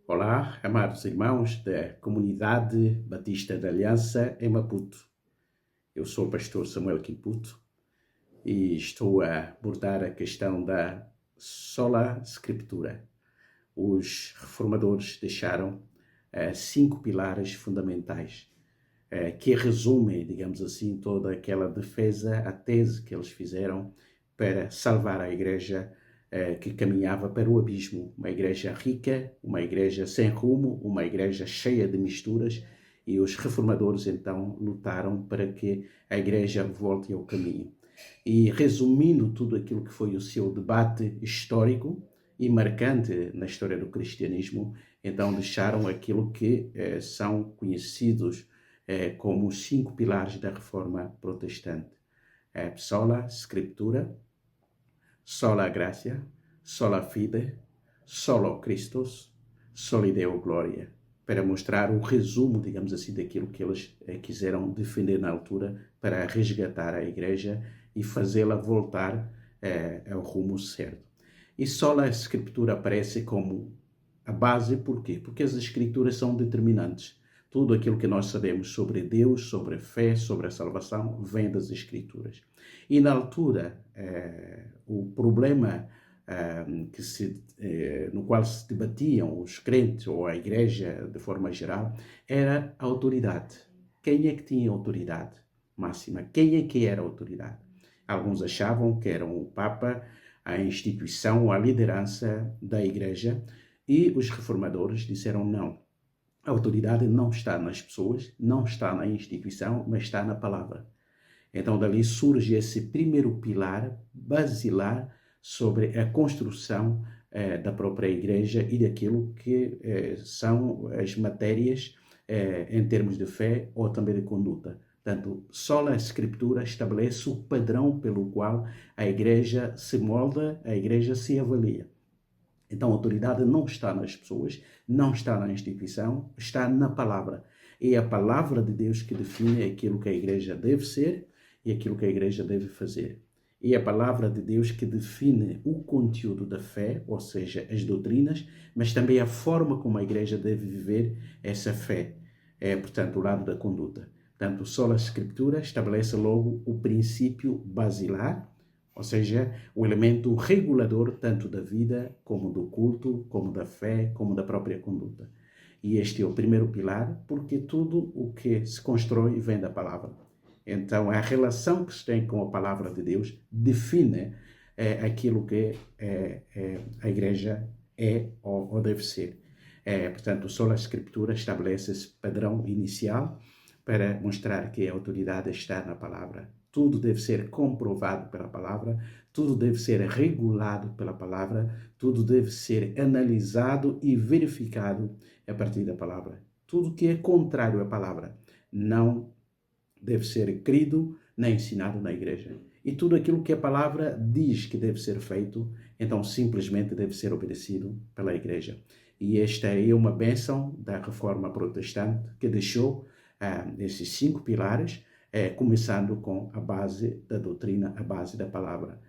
Olá, amados irmãos da Comunidade Batista da Aliança em Maputo. Eu sou o pastor Samuel Quiputo e estou a abordar a questão da sola Scriptura. Os reformadores deixaram 5 pilares fundamentais que resumem, digamos assim, toda aquela defesa, a tese que eles fizeram para salvar a Igreja que caminhava para o abismo. Uma igreja rica, uma igreja sem rumo, uma igreja cheia de misturas, e os reformadores então lutaram para que a igreja volte ao caminho. E resumindo tudo aquilo que foi o seu debate histórico e marcante na história do cristianismo, então deixaram aquilo que são conhecidos como os 5 pilares da Reforma Protestante. Sola Scriptura, sola gratia, sola fide, solo Christus, soli Deo gloria, para mostrar o resumo, digamos assim, daquilo que eles quiseram defender na altura para resgatar a Igreja e fazê-la voltar ao rumo certo. E sola a Escritura aparece como a base, por quê? Porque as Escrituras são determinantes. Tudo aquilo que nós sabemos sobre Deus, sobre a fé, sobre a salvação, vem das Escrituras. E na altura, o problema no qual se debatiam os crentes ou a igreja de forma geral era a autoridade. Quem é que tinha autoridade máxima? Quem é que era a autoridade? Alguns achavam que eram o Papa, a instituição, a liderança da igreja, e os reformadores disseram não. A autoridade não está nas pessoas, não está na instituição, mas está na palavra. Então, dali surge esse primeiro pilar basilar sobre a construção da própria igreja e daquilo que são as matérias em termos de fé ou também de conduta. Portanto, só a Escritura estabelece o padrão pelo qual a igreja se molda, a igreja se avalia. Então, a autoridade não está nas pessoas, não está na instituição, está na palavra. É a palavra de Deus que define aquilo que a igreja deve ser e aquilo que a igreja deve fazer. É a palavra de Deus que define o conteúdo da fé, ou seja, as doutrinas, mas também a forma como a igreja deve viver essa fé. Portanto, o lado da conduta. Portanto, só a Escritura estabelece logo o princípio basilar, ou seja, o elemento regulador tanto da vida, como do culto, como da fé, como da própria conduta. E este é o primeiro pilar, porque tudo o que se constrói vem da palavra. Então, a relação que se tem com a palavra de Deus define aquilo que a igreja é ou deve ser. Portanto, só a Escritura estabelece esse padrão inicial para mostrar que a autoridade está na palavra. Tudo deve ser comprovado pela palavra, tudo deve ser regulado pela palavra, tudo deve ser analisado e verificado a partir da palavra. Tudo que é contrário à palavra não deve ser crido nem ensinado na igreja. E tudo aquilo que a palavra diz que deve ser feito, então simplesmente deve ser obedecido pela igreja. E esta é uma bênção da Reforma Protestante que deixou esses 5 pilares, começando com a base da doutrina, a base da palavra.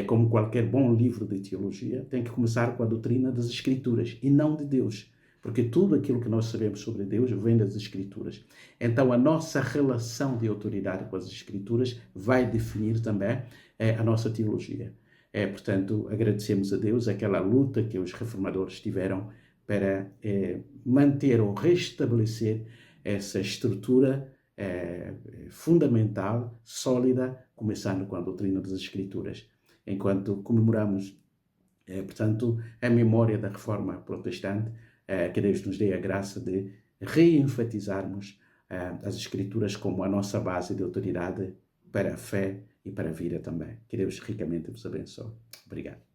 Como qualquer bom livro de teologia, tem que começar com a doutrina das Escrituras e não de Deus, porque tudo aquilo que nós sabemos sobre Deus vem das Escrituras. Então, a nossa relação de autoridade com as Escrituras vai definir também a nossa teologia. Portanto, agradecemos a Deus aquela luta que os reformadores tiveram para manter ou restabelecer essa estrutura fundamental, sólida, começando com a doutrina das Escrituras. Enquanto comemoramos, portanto, a memória da Reforma Protestante, que Deus nos dê a graça de reenfatizarmos as Escrituras como a nossa base de autoridade para a fé e para a vida também. Que Deus ricamente vos abençoe. Obrigado.